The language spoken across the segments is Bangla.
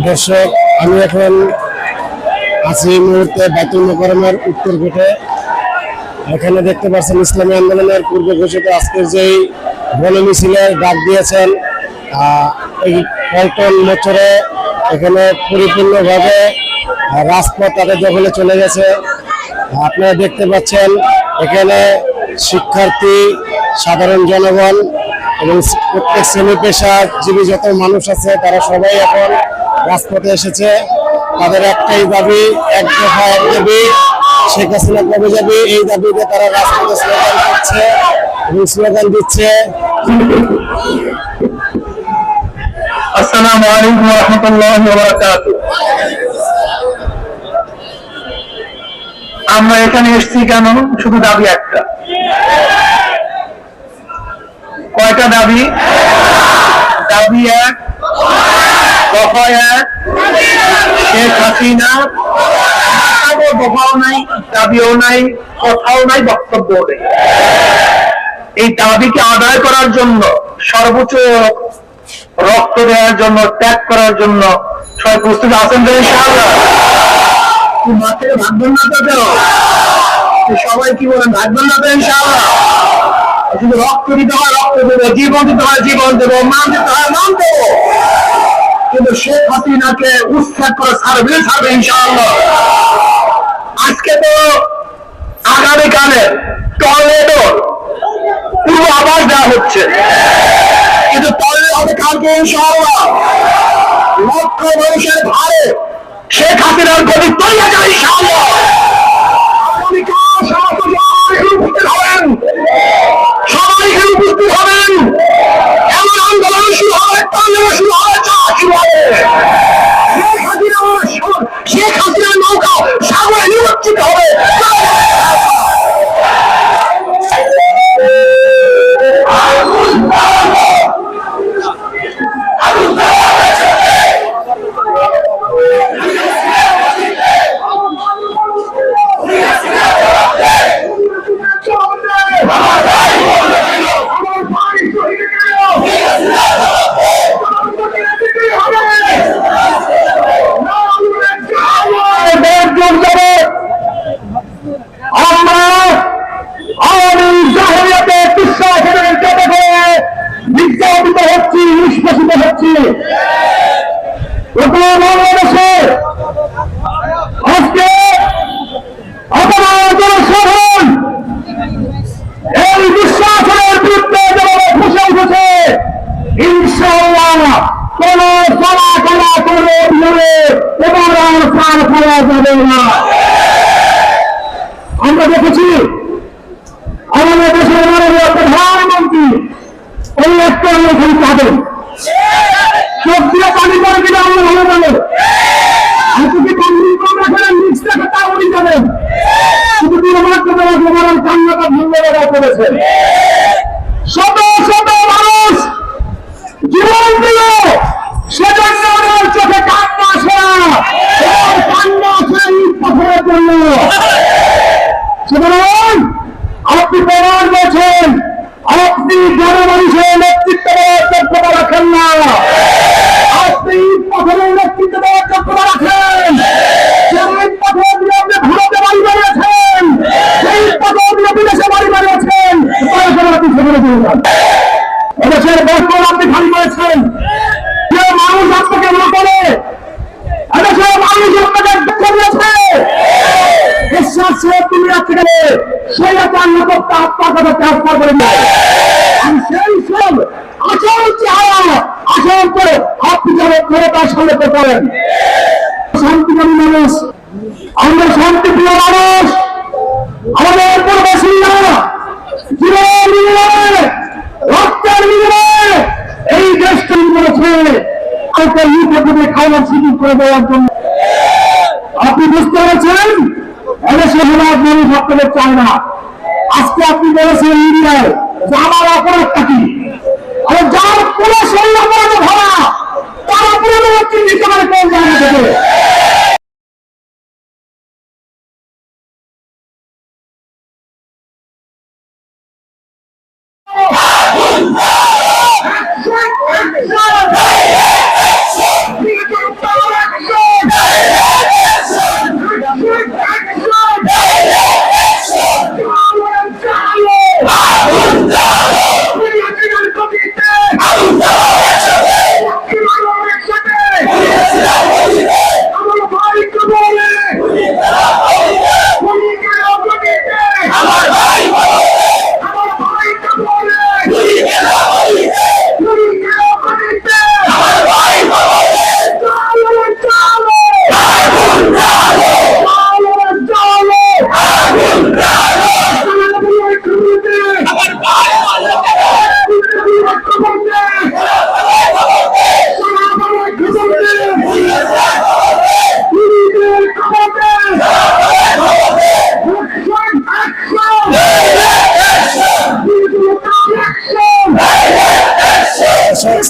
দর্শক, আমি এখন আছি এই মুহূর্তে বাইতুল মোকাররমের উত্তর গেটে। এখানে দেখতে পাচ্ছেন ইসলামী আন্দোলনের পূর্বে ঘোষিত আজকের যেই বন মিছিলের ডাক দিয়েছেন এই পল্টন মোচরে এখানে পরিপূর্ণভাবে রাজপথ তাদের দখলে চলে গেছে। আপনারা দেখতে পাচ্ছেন এখানে শিক্ষার্থী, সাধারণ জনগণ এবং প্রত্যেক শ্রেণী পেশাজীবী যত মানুষ আছে তারা সবাই এখন রাজপথে এসেছে। তাদের একটাই দাবি, এক দফা এক দাবি, শেখ হাসিনা কবে যাবে, এই দাবিতে তারা রাজপথে স্লোগান দিচ্ছে এবং স্লোগান দিচ্ছে। আসসালামু আলাইকুম ওয়া রাহমাতুল্লাহি ওয়া বারাকাতুহু। আমরা এখানে এসেছি কেন? শুধু দাবি একটা। কয়টা দাবি? দাবি এক, দফা এক, শেখ হাসিনা। দফাও নাই, দাবিও নাই, কথাও নাই, বক্তব্যও নেই। এই দাবিকে আদায় করার জন্য, সর্বোচ্চ রক্ত দেওয়ার জন্য, ত্যাগ করার জন্য সবাই প্রস্তুত আছেন তো ইনশাআল্লাহ? মাঠে ভাববেন না তো? সবাই কি বলেন, ভাববেন না তো ইনশাআল্লাহ? শুধু রক্ত দিতে হয় রক্ত দেবো, জীবন দিতে হয় জীবন দেবো, মান দিতে হয় মান দেবো, কিন্তু শেখ হাসিনাকে উৎখাত করে ছাড়বে ইনশাআল্লাহ। আজকে তো আগামীকালে টর্নেডোর পূর্ব আভাস দেওয়া হচ্ছে, কিন্তু টর্নেডো হবে কালকে ইনশাআল্লাহ। লক্ষ মানুষের ভারে শেখ হাসিনার গতি তৈরি যায় ইনশাআল্লাহ। সবাই উপস্থিত হবেন, এমন আন্দোলন শুরু হবে, টর্নেডো শুরু হবে, শুরু হবে। শেখ হাসিনার নৌকা সাগরে নিমজ্জিত হবে। আজকে জনসাধারণ এই বিশ্বাসের বিরুদ্ধে যেভাবে ফুসে উঠেছে, ইনশাআল্লাহ কোন করে অভিযানে এবার আর প্রাণ ফেলা যাবে না। আমরা দেখেছি আমাদের দেশের মাননীয় প্রধানমন্ত্রী এই একটা এখানে পাবেন, চোখ দিয়ে পানি করে দিলে আমরা ভালো যাবে। শত শত মানুষ জীবন দিল, সেজন্য আমার চোখে কান্না আসে না, কান্না আসে ঈদ পাথরের জন্য। সুতরাং আপনি প্রমাণ করেছেন আপনি জনমানুষের নেতৃত্ব দেওয়ার যোগ্যতা রাখেন না, আপনি ঈদ পাথরের নেতৃত্ব দেওয়ার যোগ্যতা রাখেন। সেই পাথর দিয়ে আপনি ভারতে বাড়ি বানিয়েছেন, সেই পাথর দিয়ে বিদেশে বাড়ি বানিয়েছেন, আপনি সেখানে চলে যান। এদেশের বর্তমান আপনি খালি করেছেন, যে মানুষ আপনাকে না করে, এদেশের মানুষ আপনাকে দুঃখ দিয়েছে, বিশ্বাস তুমি রাখতে গেলে সেই আপনার নিরাপত্তা আপনার কথা ট্রান্সফার করে দেয়। সেই সব আচরণ চেহারা আচরণ করে আপনি যেন ক্ষমতার সামনে করেন। শান্তিকামী মানুষ, আমরা শান্তিপ্রিয় মানুষ, আমাদের পূর্বসূরীরা জীবন বিনিময়ে রক্তের বিনিময়ে এই দেশ তৈরি করেছে, কাউকে ইউটিউবে খাওয়ার সুযোগ করে দেওয়ার জন্য। আপনি বুঝতে পেরেছেন এদেশে সমাজ মানুষ আপনাদের চায় না। আজকে আপনি বলেছেন মিডিয়ায় যে আমার অপরাধটা কি, আর যার পুরো শরীর অপরাধে ভরা তার অপরাধ হচ্ছে নিতে পারে কোন জায়গা থেকে।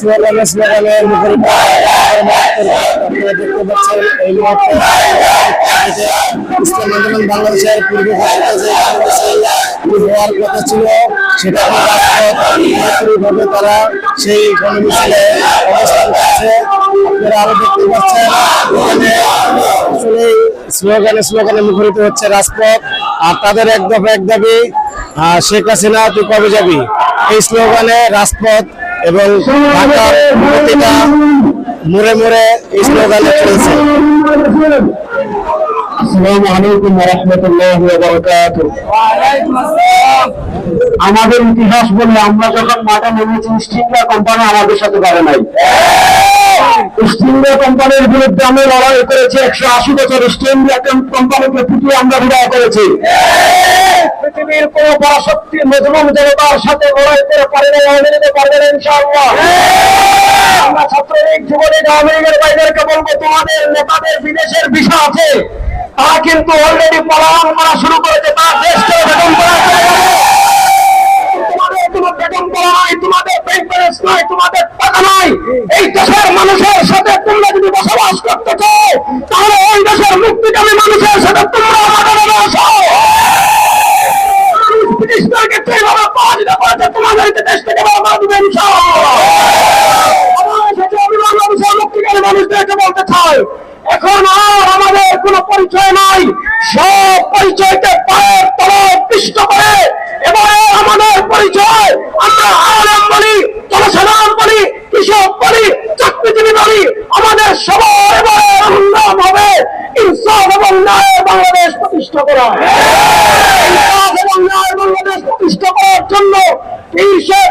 স্লোগানে স্লোগানে মুখরিত। আপনারা দেখতে পাচ্ছেন এই মুহূর্তে ইসলাম আন্দোলন বাংলাদেশের পূর্ব ঘোষিত যে হওয়ার কথা ছিল সেটা ভাবে তারা সেই গণমিছিলে অবস্থান করছে। আপনারা আরো দেখতে পাচ্ছেন এখানে আসলে স্লোগানে স্লোগানে মুখরিত হচ্ছে রাজপথ। আর তাদের এক দফা এক দাবি, শেখ হাসিনা তুই কবে যাবি, এই স্লোগানে রাজপথ এবং ঢাকার প্রতিটা মোড়ে মোড়ে এই স্লোগানে চলছে। আসসালামু আলাইকুম ওয়া রাহমাতুল্লাহি ওয়া বারাকাতুহু। আমাদের ইতিহাস বলে আমরা যখন মাঠে নেমেছি ইস্ট ইন্ডিয়া কোম্পানি আমাদের সাথে পারে নাই। ইস্ট ইন্ডিয়া কোম্পানির বিরুদ্ধে আমরা লড়াই করেছি 180 বছর। ইস্ট ইন্ডিয়া কোম্পানিকে পিটিয়ে আমরা বিদায় করেছি। পৃথিবীর কোন পরাশক্তি মজলুম জনতার সাথে লড়াই করে পারে না, আওয়ামী লীগে পারবে না ইনশাআল্লাহ। আমরা ছাত্রলীগ যুবলীগ আওয়ামী লীগের ভাইদেরকে বলবো, তোমাদের নেতাদের বিদেশের ভিসা আছে, তারা কিন্তু অলরেডি পলায়ন করা শুরু করেছে। তার দেশ ছেড়ে বেগম করা তোমাদের কোনো বেগম করা নাই, তোমাদের ব্যাংক ব্যালেন্স নাই, তোমাদের টাকা নাই। এই দেশের মানুষের সাথে তোমরা যদি বসবাস করতে চাও তাহলে ওই দেশের মুক্তিকামী মানুষের সাথে তোমরা মাঠে বসো। ব্রিটিশদেরকে যেভাবে পরাজিত করেছে তোমাদেরকে দেশ থেকে বারবার দিবে ইনশাআল্লাহ। আমার সাথে আমি বাংলাদেশের মুক্তিকামী মানুষদেরকে বলতে চাই, এখন আর আমাদের কোনো পরিচয় নাই। সব পরিচয়কে পায়ের তলায় পিষ্ট করে এবারে আমাদের পরিচয় আমরা আলেম বলি, জনসাধারণ বলি, কৃষক বলি, চাকরিজীবী বলি, আমাদের সবার এবারে সংগ্রাম হবে ইনসাফ এবং ন্যায় বাংলাদেশ প্রতিষ্ঠা করা। ইনসাফ এবং ন্যায় বাংলাদেশ প্রতিষ্ঠা করার জন্য 20